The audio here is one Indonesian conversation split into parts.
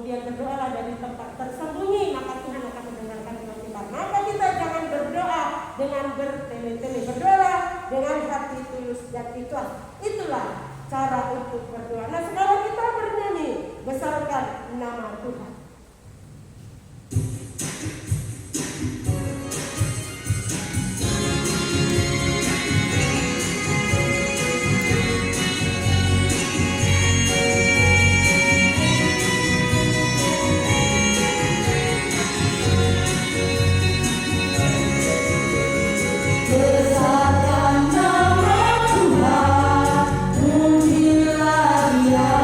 kemudian berdoalah dari tempat tersembunyi, maka Tuhan akan mendengarkan doa kita. Maka kita jangan berdoa dengan bertele-tele, berdoa dengan hati tulus dan ikhlas. Itulah cara untuk berdoa. Nah, sekarang kita bernyanyi, besarkan nama Tuhan. Besarkan nama Tuhan, pujilah Dia.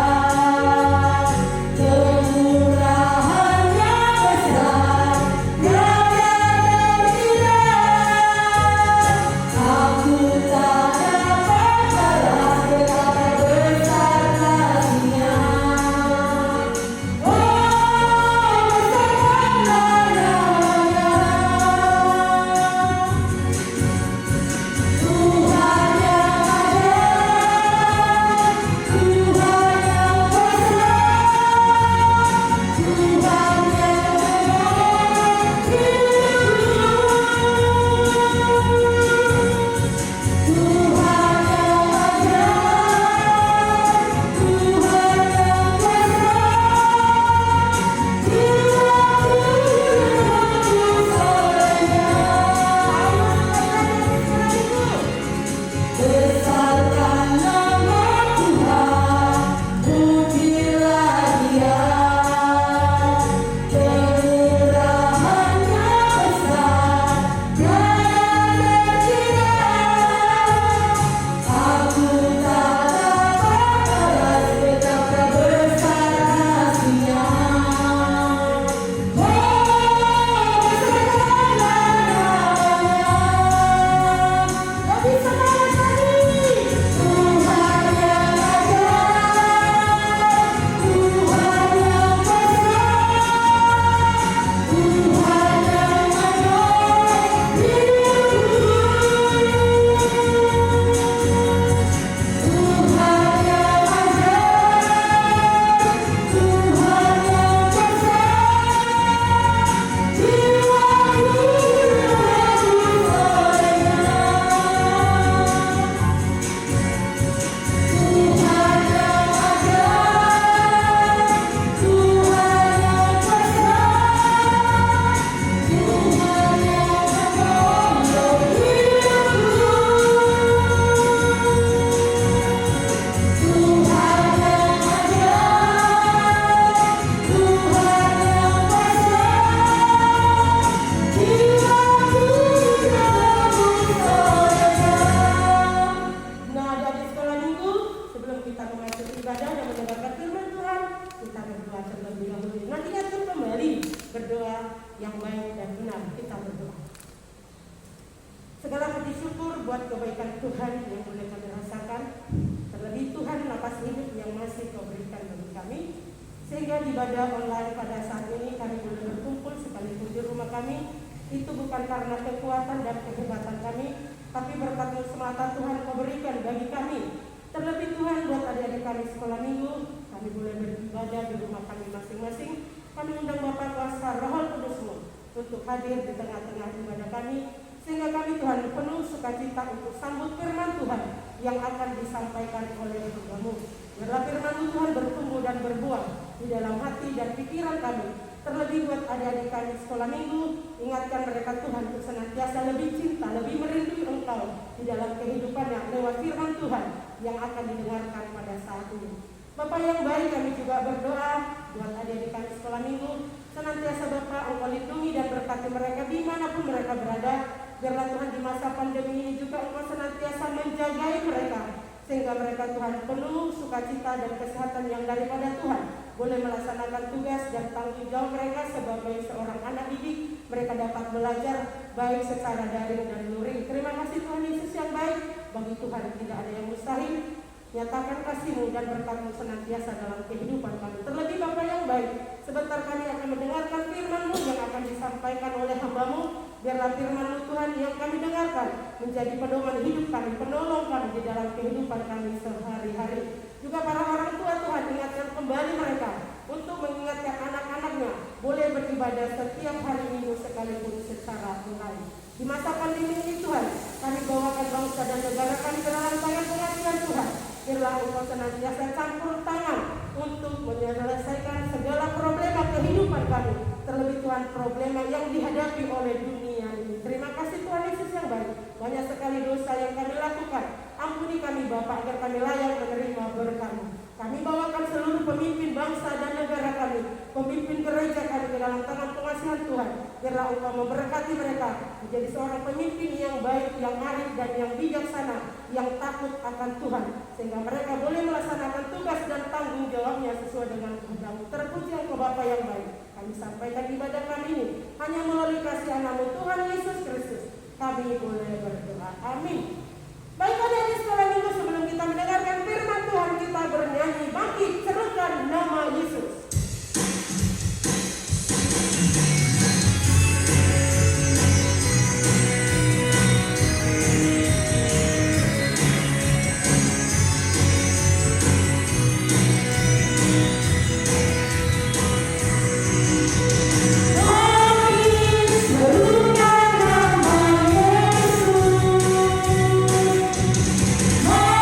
yang baik dan benar. Kita berdoa. Segala puji syukur buat kebaikan Tuhan yang boleh kami rasakan. Terlebih Tuhan napas hidup yang masih Kau berikan bagi kami, sehingga di ibadah online pada saat ini kami boleh berkumpul sekalipun di rumah kami. Itu bukan karena kekuatan dan kehebatan kami, tapi berkat-Mu semata Tuhan Kau berikan bagi kami. Terlebih Tuhan buat adik-adik kami sekolah minggu, kami boleh beribadah di rumah kami masing-masing. Kami undang Bapa kuasa Roh Kudus-Mu untuk hadir di tengah-tengah ibadah kami, sehingga kami Tuhan penuh sukacita untuk sambut firman Tuhan yang akan disampaikan oleh Hamba-Mu. Biarlah firman Tuhan bertumbuh dan berbuah di dalam hati dan pikiran kami. Terlebih buat adik-adik kami sekolah minggu, ingatkan mereka Tuhan untuk senantiasa lebih cinta, lebih merindui Engkau di dalam kehidupannya lewat firman Tuhan yang akan didengarkan pada saat ini. Bapa yang baik, kami juga berdoa buat adik-adik kami sekolah minggu, senantiasa Bapa Engkau lindungi dan berkati mereka dimanapun mereka berada. Biarlah Tuhan di masa pandemi ini juga Engkau senantiasa menjagai mereka, sehingga mereka Tuhan penuh sukacita dan kesehatan yang daripada Tuhan, boleh melaksanakan tugas dan tanggung jawab mereka sebagai seorang anak didik. Mereka dapat belajar baik secara daring dan luring. Terima kasih Tuhan Yesus yang baik. Bagi Tuhan tidak ada yang mustahil. Nyatakan kasih-Mu dan berkat-Mu senantiasa dalam kehidupan kami. Terlebih Bapa yang baik, sebentar kami akan mendengarkan firman-Mu yang akan disampaikan oleh hamba-Mu. Biarlah firman-Mu Tuhan yang kami dengarkan menjadi pedoman hidup kami, penolong kami di dalam kehidupan kami sehari-hari. Juga para orang tua Tuhan, ingatkan kembali mereka untuk mengingatkan anak-anaknya boleh beribadah setiap hari Minggu sekalipun secara online. Di masa pandemi ini Tuhan, kami bawakan bangsa dan negara kami ke dalam tangan pengasihan Tuhan. Biarlah Engkau senantiasa campur tangan untuk menyelesaikan segala problema kehidupan kami. Terlebih Tuhan, problema yang dihadapi oleh dunia ini. Terima kasih Tuhan Yesus yang baik. Banyak sekali dosa yang kami lakukan. Ampuni kami Bapa agar kami layak menerima berkat-Mu. Kami bawakan seluruh pemimpin bangsa dan negara kami, pemimpin gereja kami ke dalam tangan pengasihan Tuhan. Biarlah Engkau memberkati mereka menjadi seorang pemimpin yang baik, yang arif dan yang bijaksana, yang takut akan Tuhan, sehingga mereka boleh melaksanakan tugas dan tanggung jawabnya sesuai dengan kehendak-Mu. Terpuji Engkau Bapa yang baik. Kami sampaikan ibadah kami ini hanya melalui kasih anak-Mu Tuhan Yesus Kristus. Kami boleh berdoa. Amin. Baik adik-adik sekolah minggu, sebelum kita mendengarkan firman Tuhan, kita bernyanyi bangkit serukan nama Yesus.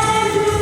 Maju,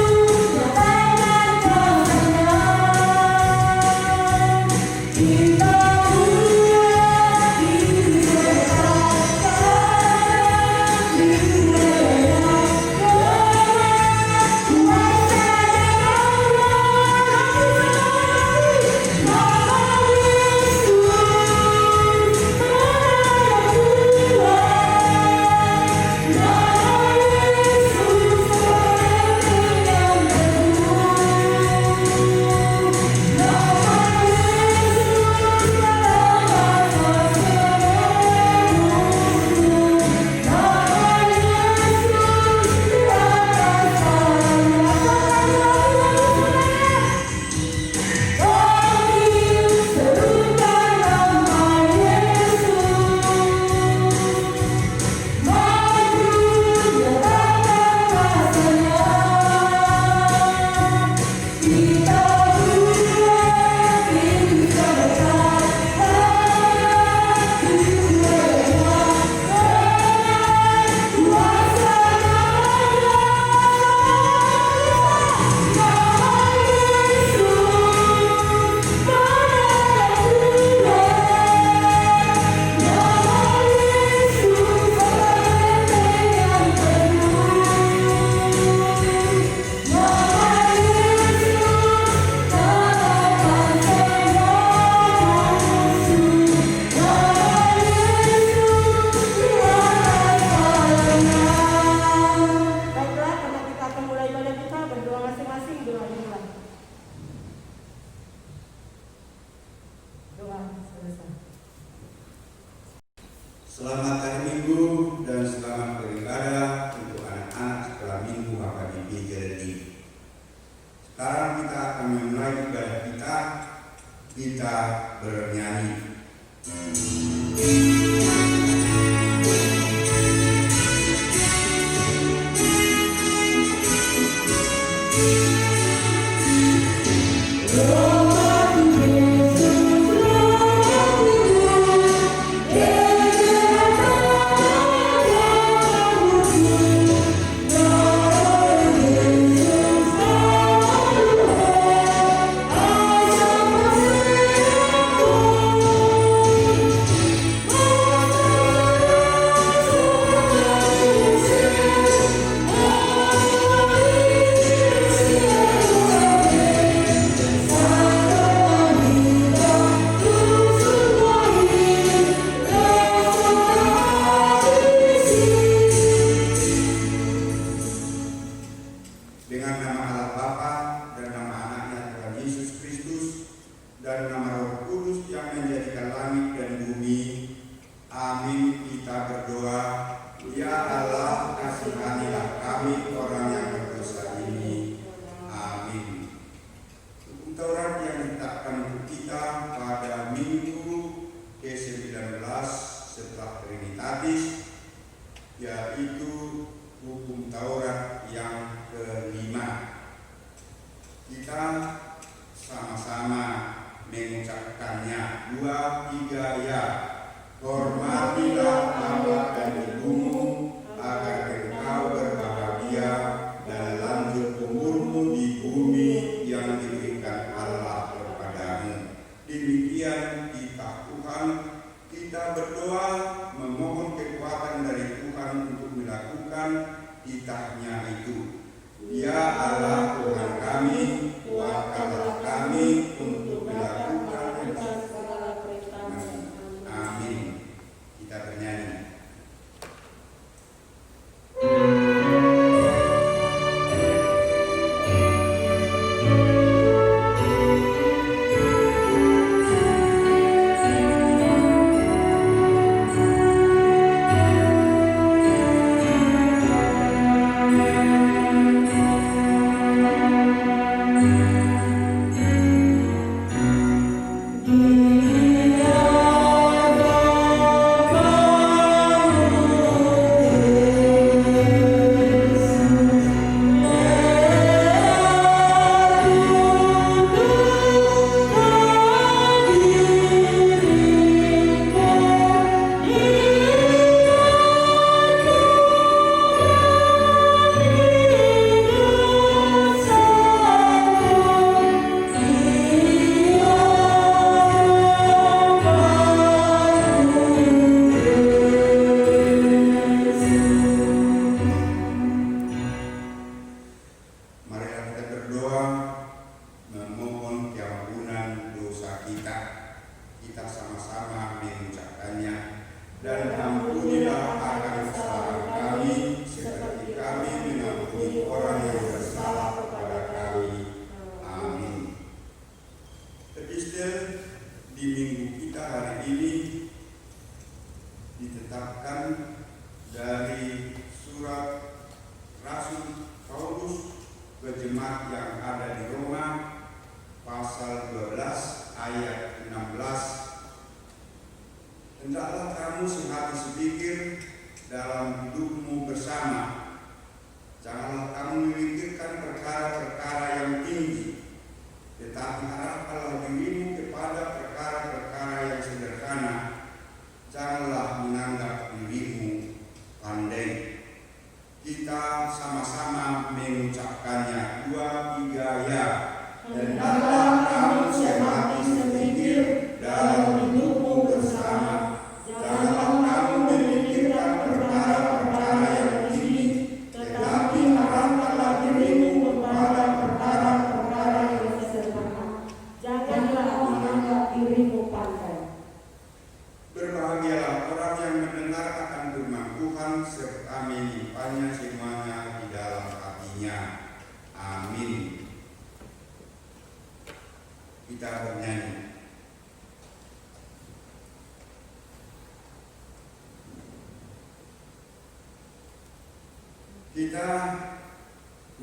Kita bernyanyi.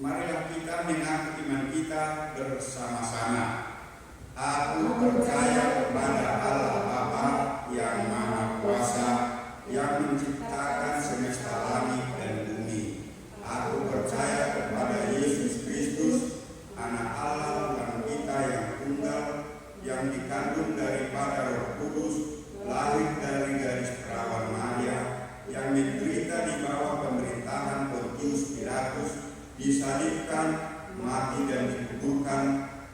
Marilah kita mengaku iman kita bersama-sama. Aku percaya kepada Allah Bapa yang Maha Kuasa, yang menciptakan semesta langit dan bumi. Aku percaya kepada Yesus Kristus, Anak Allah Tuhan kita yang tunggal, yang dikandung daripada Roh Kudus, lahir dari garis perawan Maria, yang menderita di bawah pemerintahan Pontius Pilatus, disalibkan, mati dan dikuburkan,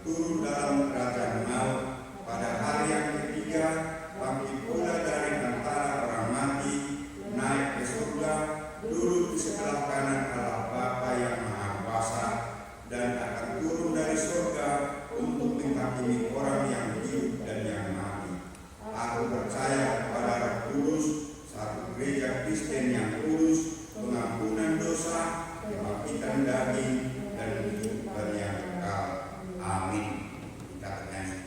turun dalam kerajaan maut, pada hari yang ketiga bangkit pula dari antara orang mati, naik ke surga, duduk di sebelah kanan Allah Bapa yang Maha Kuasa, dan akan turun dari surga untuk menghakimi orang yang hidup dan yang mati. Aku percaya kepada Roh Kudus, satu gereja Kristen yang kudus, pengampunan dosa, kebangkitan daging, dan kehidupan yang kekal. Amin. Kita bernyanyi.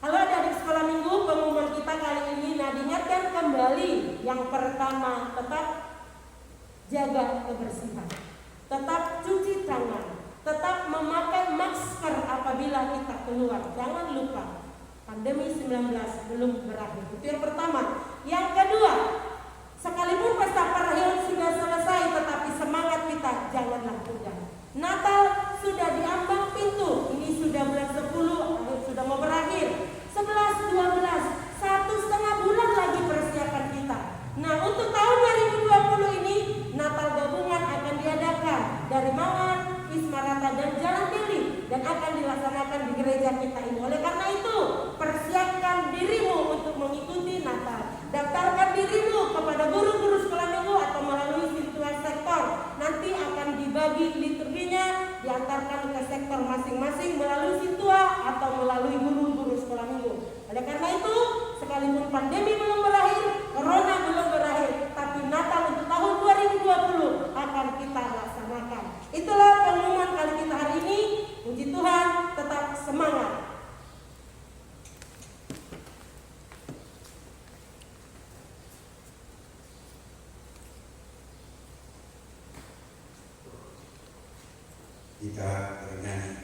Halo adik-adik sekolah minggu, pengumuman kita kali ini diingatkan kembali. Yang pertama, tetap jaga kebersihan, tetap cuci tangan, tetap memakai masker apabila kita keluar. Jangan lupa, pandemi 19 belum berakhir. Itu yang pertama. Yang kedua, sekalipun pesta perayaan sudah selesai, tetapi semangat kita janganlah pudar. Natal sudah diambang pintu, ini sudah bulan 10, sudah mau berakhir. 11, 12, 1,5 bulan lagi persiapan kita. Nah, untuk tahun 2020 ini Natal gabungan akan diadakan dari Mangan, Ismarata dan Jalan Tili, dan akan dilaksanakan di gereja kita ini. Oleh karena itu, persiapkan dirimu untuk mengikuti Natal. Daftarkan dirimu kepada guru-guru sekolah minggu atau melalui virtual sektor. Nanti akan dibagi liturginya, diantarkan ke sektor masing-masing melalui situa atau melalui guru-guru sekolah minggu. Oleh karena itu, sekalipun pandemi belum berakhir, corona belum berakhir, tapi Natal untuk tahun 2020 akan kita laksanakan. Itulah pengumuman kali kita hari ini. Puji Tuhan, tetap semangat. Kita bernyanyi.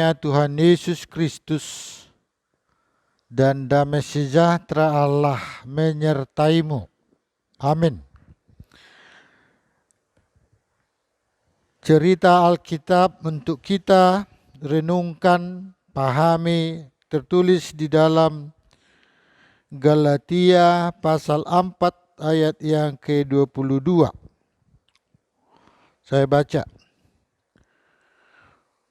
Tuhan Yesus Kristus dan damai sejahtera Allah menyertaimu. Amin. Cerita Alkitab untuk kita renungkan, pahami, tertulis di dalam Galatia pasal 4 ayat yang ke-22. Saya baca.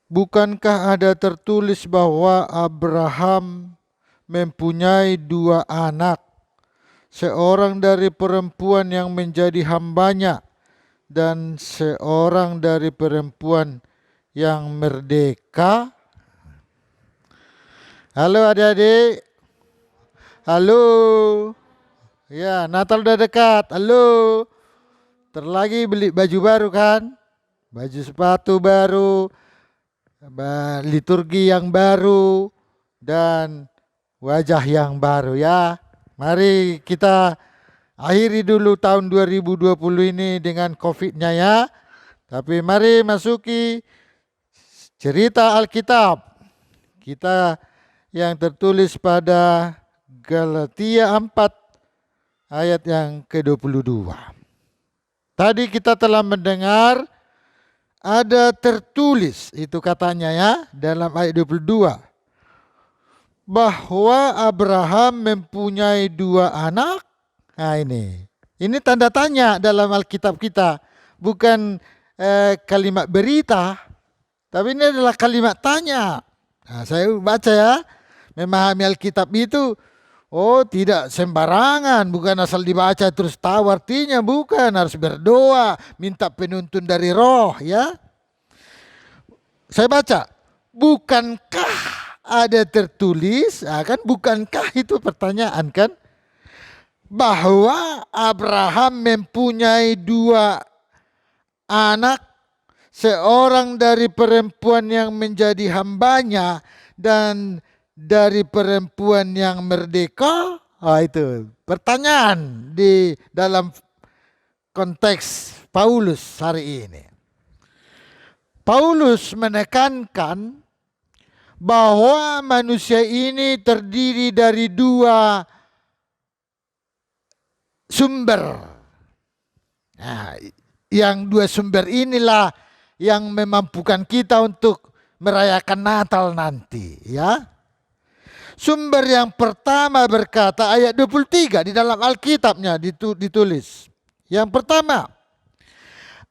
bukankah ada tertulis bahwa Abraham mempunyai 2 anak, seorang dari perempuan yang menjadi hambanya dan seorang dari perempuan yang merdeka? Halo adik-adik. Halo. Ya, Natal udah dekat. Halo. Terlagi beli baju baru kan? Baju sepatu baru, liturgi yang baru, dan wajah yang baru ya. Mari kita akhiri dulu tahun 2020 ini dengan COVID-nya ya. Tapi mari masuki cerita Alkitab kita yang tertulis pada Galatia 4 ayat yang ke-22. Tadi kita telah mendengar ada tertulis, itu katanya ya, dalam ayat 22. Bahwa Abraham mempunyai 2 anak. Nah ini tanda tanya dalam Alkitab kita. Bukan kalimat berita, tapi ini adalah kalimat tanya. Nah, saya baca ya, memahami Alkitab itu tidak sembarangan, bukan asal dibaca terus tahu artinya, bukan, harus berdoa, minta penuntun dari Roh ya. Saya baca, bukankah ada tertulis, kan bukankah itu pertanyaan kan, bahwa Abraham mempunyai 2 anak, seorang dari perempuan yang menjadi hambanya dan dari perempuan yang merdeka? Itu pertanyaan di dalam konteks Paulus hari ini. Paulus menekankan bahwa manusia ini terdiri dari 2 sumber. Nah, yang 2 sumber inilah yang memampukan kita untuk merayakan Natal nanti ya. Sumber yang pertama berkata, ayat 23 di dalam Alkitabnya ditulis. Yang pertama,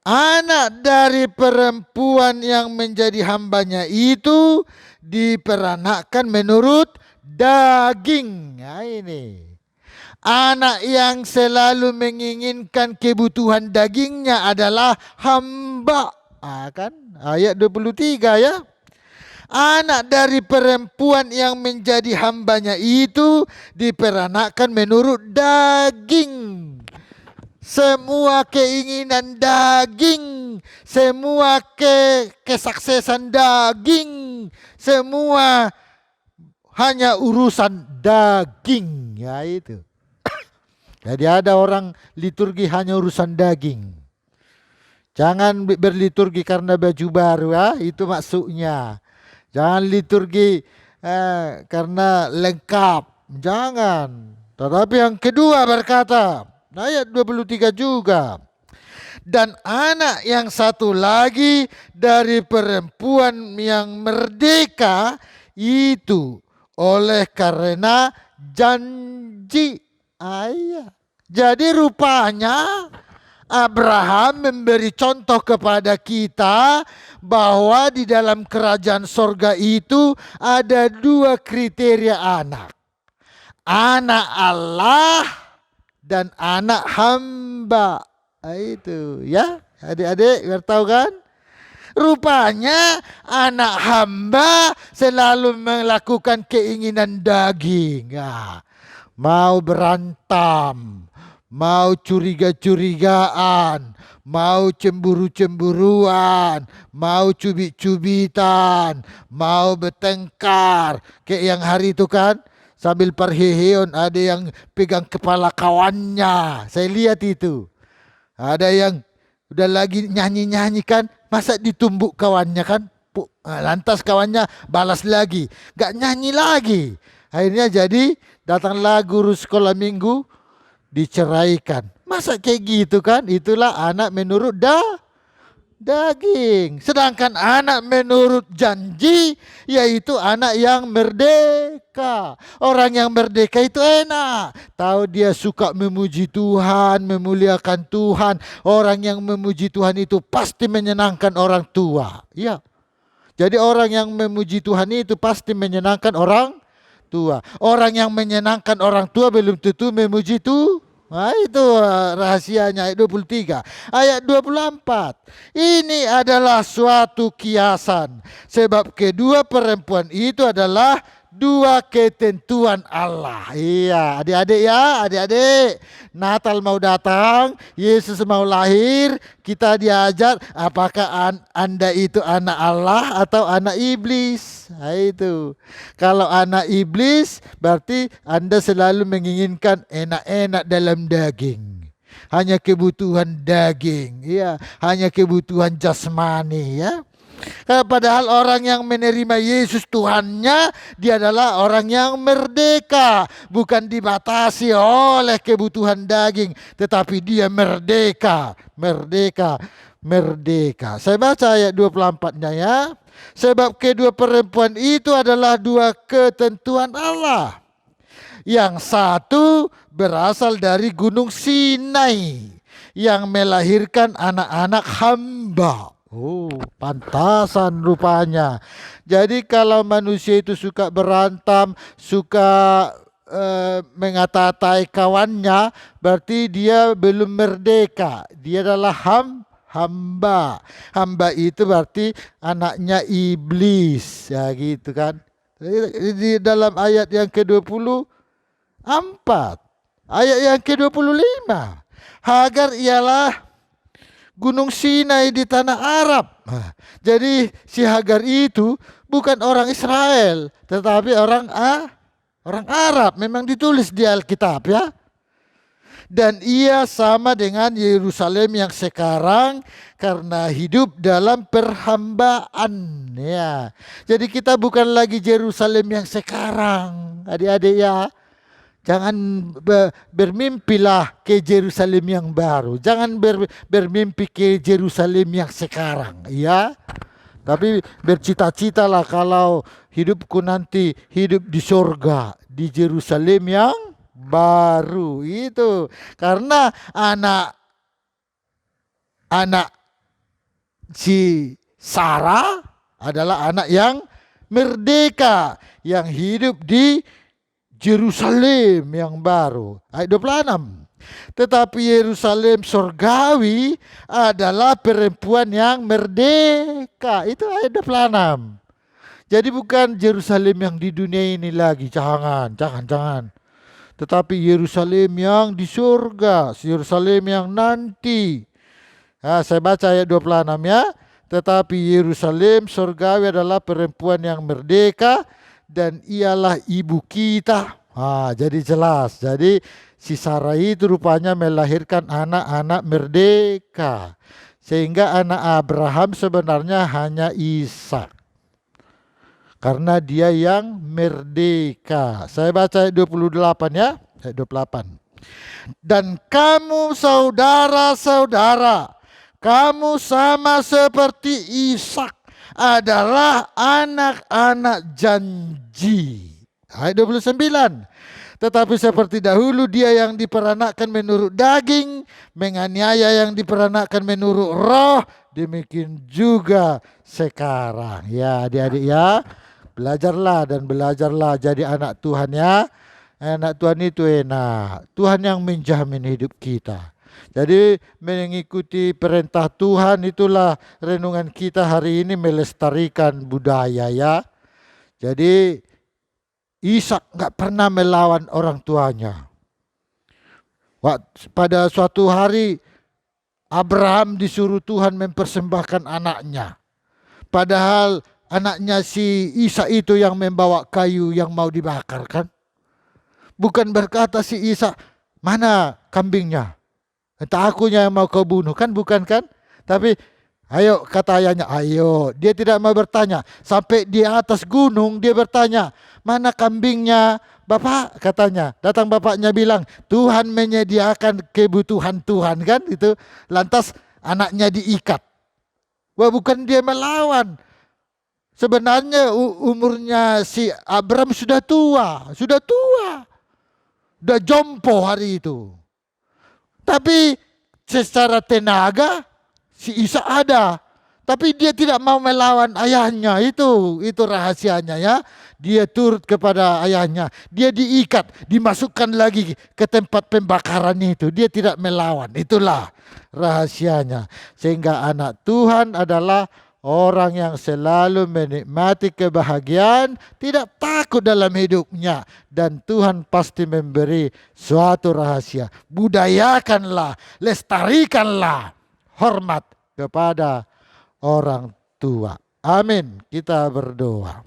anak dari perempuan yang menjadi hambanya itu diperanakkan menurut daging. Nah ini, anak yang selalu menginginkan kebutuhan dagingnya adalah hamba. Kan ayat 23 ya. Anak dari perempuan yang menjadi hambanya itu diperanakkan menurut daging. Semua keinginan daging, semua kesuksesan daging, semua hanya urusan daging. Ya itu. Jadi ada orang liturgi hanya urusan daging. Jangan berliturgi karena baju baru ya, itu maksudnya. Jangan liturgi karena lengkap. Jangan. Tetapi yang kedua berkata, ayat 23 juga. Dan anak yang satu lagi dari perempuan yang merdeka itu oleh karena janji. Jadi rupanya Abraham memberi contoh kepada kita bahwa di dalam kerajaan sorga itu ada 2 kriteria anak. Anak Allah dan anak hamba. Itu ya, adik-adik tahu kan? Rupanya anak hamba selalu melakukan keinginan daging. Mau berantem, mau curiga-curigaan, mau cemburu-cemburuan, mau cubit-cubitan, mau bertengkar. Kayak yang hari itu kan, sambil parheheon ada yang pegang kepala kawannya. Saya lihat itu. Ada yang udah lagi nyanyi-nyanyi kan, masa ditumbuk kawannya kan. Lantas kawannya balas lagi, gak nyanyi lagi. Akhirnya jadi datanglah guru sekolah minggu, diceraikan. Masa kayak gitu kan? Itulah anak menurut daging. Sedangkan anak menurut janji, yaitu anak yang merdeka. Orang yang merdeka itu enak. Tahu dia suka memuji Tuhan, memuliakan Tuhan. Orang yang memuji Tuhan itu pasti menyenangkan orang tua. Ya. Jadi orang yang memuji Tuhan itu pasti menyenangkan orang tua. Orang yang menyenangkan orang tua belum tentu memuji Tuhan. Nah, itu rahasianya ayat 23. Ayat 24. Ini adalah suatu kiasan. Sebab kedua perempuan itu adalah dua ketentuan Allah. Iya, adik-adik ya, adik-adik. Natal mau datang, Yesus mau lahir, kita diajar apakah Anda itu anak Allah atau anak iblis. Nah, itu. Kalau anak iblis berarti Anda selalu menginginkan enak-enak dalam daging. Hanya kebutuhan daging, ya, hanya kebutuhan jasmani, ya. Padahal orang yang menerima Yesus Tuhannya, dia adalah orang yang merdeka. Bukan dibatasi oleh kebutuhan daging, tetapi dia merdeka. Merdeka. Merdeka. Saya baca ayat 24-nya ya. Sebab kedua perempuan itu adalah dua ketentuan Allah. Yang satu berasal dari Gunung Sinai, yang melahirkan anak-anak hamba. Oh, pantasan rupanya. Jadi kalau manusia itu suka berantem, suka mengata-atai kawannya, berarti dia belum merdeka. Dia adalah hamba. Hamba itu berarti anaknya iblis. Ya gitu kan. Di dalam ayat yang ke-24, ayat yang ke-25, Hagar ialah Gunung Sinai di tanah Arab. Jadi si Hagar itu bukan orang Israel, tetapi orang Arab. Memang ditulis di Alkitab ya. Dan ia sama dengan Yerusalem yang sekarang karena hidup dalam perhambaan. Ya. Jadi kita bukan lagi Yerusalem yang sekarang, adik-adik ya. Jangan bermimpilah ke Yerusalem yang baru. Jangan bermimpi ke Yerusalem yang sekarang, ya. Tapi bercita-citalah kalau hidupku nanti hidup di surga, di Yerusalem yang baru itu. Karena anak si Sarah adalah anak yang merdeka, yang hidup di Yerusalem yang baru. Ayat 26. Tetapi Yerusalem surgawi adalah perempuan yang merdeka. Itu ayat 26. Jadi bukan Yerusalem yang di dunia ini lagi. Jangan. Tetapi Yerusalem yang di surga. Yerusalem yang nanti. Nah, saya baca ayat 26 ya. Tetapi Yerusalem surgawi adalah perempuan yang merdeka, dan ialah ibu kita. Jadi jelas. Jadi si Sarah itu rupanya melahirkan anak-anak merdeka. Sehingga anak Abraham sebenarnya hanya Ishak. Karena dia yang merdeka. Saya baca ayat 28 ya. Ayat 28. Dan kamu saudara-saudara, kamu sama seperti Ishak, adalah anak-anak janji. Ayat 29. Tetapi seperti dahulu dia yang diperanakkan menurut daging, menganiaya yang diperanakkan menurut roh, demikian juga sekarang. Ya adik-adik ya, belajarlah jadi anak Tuhan ya. Anak Tuhan itu enak. Tuhan yang menjamin hidup kita. Jadi mengikuti perintah Tuhan itulah renungan kita hari ini, melestarikan budaya ya. Jadi Ishak gak pernah melawan orang tuanya. Pada suatu hari Abraham disuruh Tuhan mempersembahkan anaknya. Padahal anaknya si Ishak itu yang membawa kayu yang mau dibakar kan. Bukan berkata si Ishak, mana kambingnya? Entah akunya yang mau kau bunuh kan, bukan kan? Tapi ayo, kata ayahnya, ayo. Dia tidak mau bertanya. Sampai di atas gunung dia bertanya, mana kambingnya? Bapak, katanya. Datang bapaknya bilang, Tuhan menyediakan kebutuhan Tuhan kan itu. Lantas anaknya diikat. Wah, bukan dia melawan. Sebenarnya umurnya si Abraham sudah tua. Sudah jompo hari itu. Tapi secara tenaga si Ishak ada. Tapi dia tidak mau melawan ayahnya. Itu rahasianya ya. Dia turut kepada ayahnya. Dia diikat, dimasukkan lagi ke tempat pembakaran itu. Dia tidak melawan. Itulah rahasianya. Sehingga anak Tuhan adalah orang yang selalu menikmati kebahagiaan, tidak takut dalam hidupnya. Dan Tuhan pasti memberi suatu rahasia. Budayakanlah, lestarikanlah hormat kepada orang tua. Amin. Kita berdoa.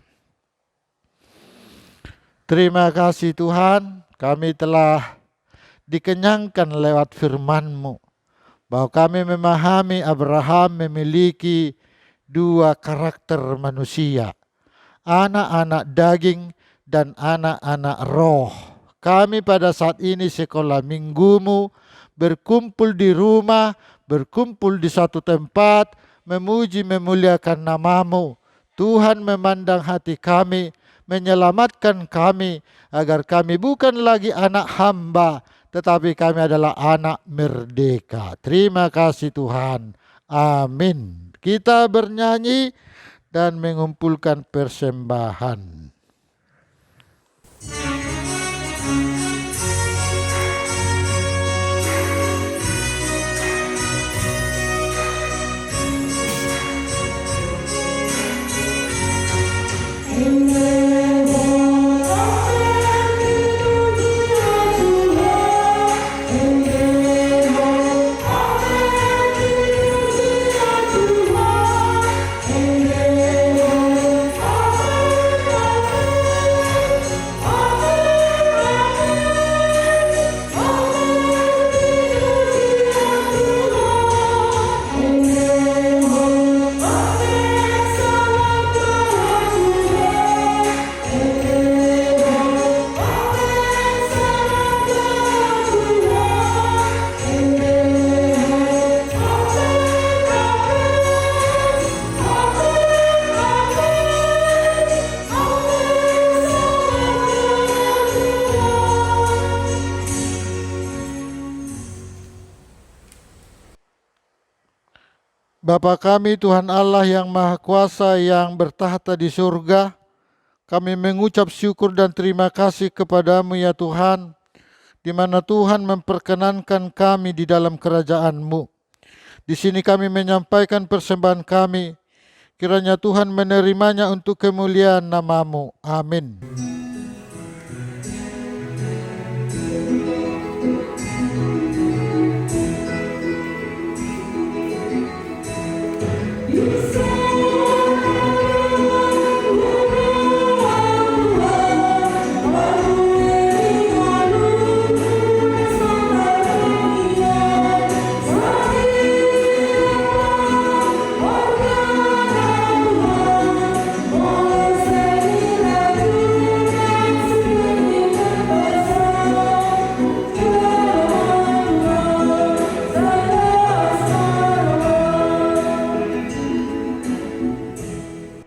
Terima kasih Tuhan, kami telah dikenyangkan lewat firman-Mu, bahwa kami memahami Abraham memiliki dua karakter manusia, anak-anak daging dan anak-anak roh. Kami pada saat ini sekolah minggumu, berkumpul di rumah, berkumpul di satu tempat, memuji memuliakan nama-Mu. Tuhan memandang hati kami, menyelamatkan kami, agar kami bukan lagi anak hamba, tetapi kami adalah anak merdeka. Terima kasih Tuhan. Amin. Kita bernyanyi dan mengumpulkan persembahan. Bapa kami Tuhan Allah yang Maha Kuasa yang bertahta di surga, kami mengucap syukur dan terima kasih kepadamu ya Tuhan, di mana Tuhan memperkenankan kami di dalam kerajaan-Mu. Di sini kami menyampaikan persembahan kami, kiranya Tuhan menerimanya untuk kemuliaan nama-Mu. Amin.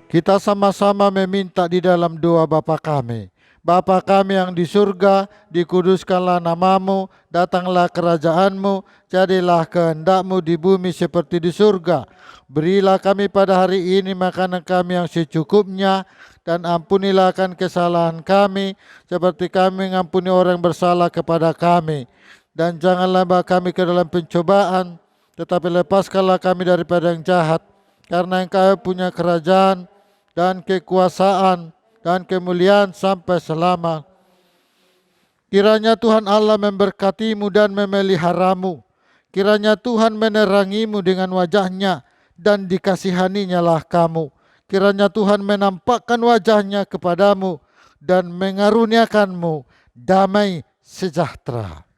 Kita sama-sama meminta di dalam doa Bapa kami. Bapa kami yang di surga, dikuduskanlah nama-Mu, datanglah kerajaan-Mu, jadilah kehendak-Mu di bumi seperti di surga. Berilah kami pada hari ini makanan kami yang secukupnya, dan ampunilah akan kesalahan kami, seperti kami mengampuni orang yang bersalah kepada kami. Dan janganlah bawa kami ke dalam pencobaan, tetapi lepaskanlah kami daripada yang jahat, karena Engkau punya kerajaan, dan kekuasaan dan kemuliaan sampai selama. Kiranya Tuhan Allah memberkatimu dan memeliharamu. Kiranya Tuhan menerangimu dengan wajahnya dan dikasihaninya lah kamu. Kiranya Tuhan menampakkan wajahnya kepadamu dan mengaruniakanmu damai sejahtera.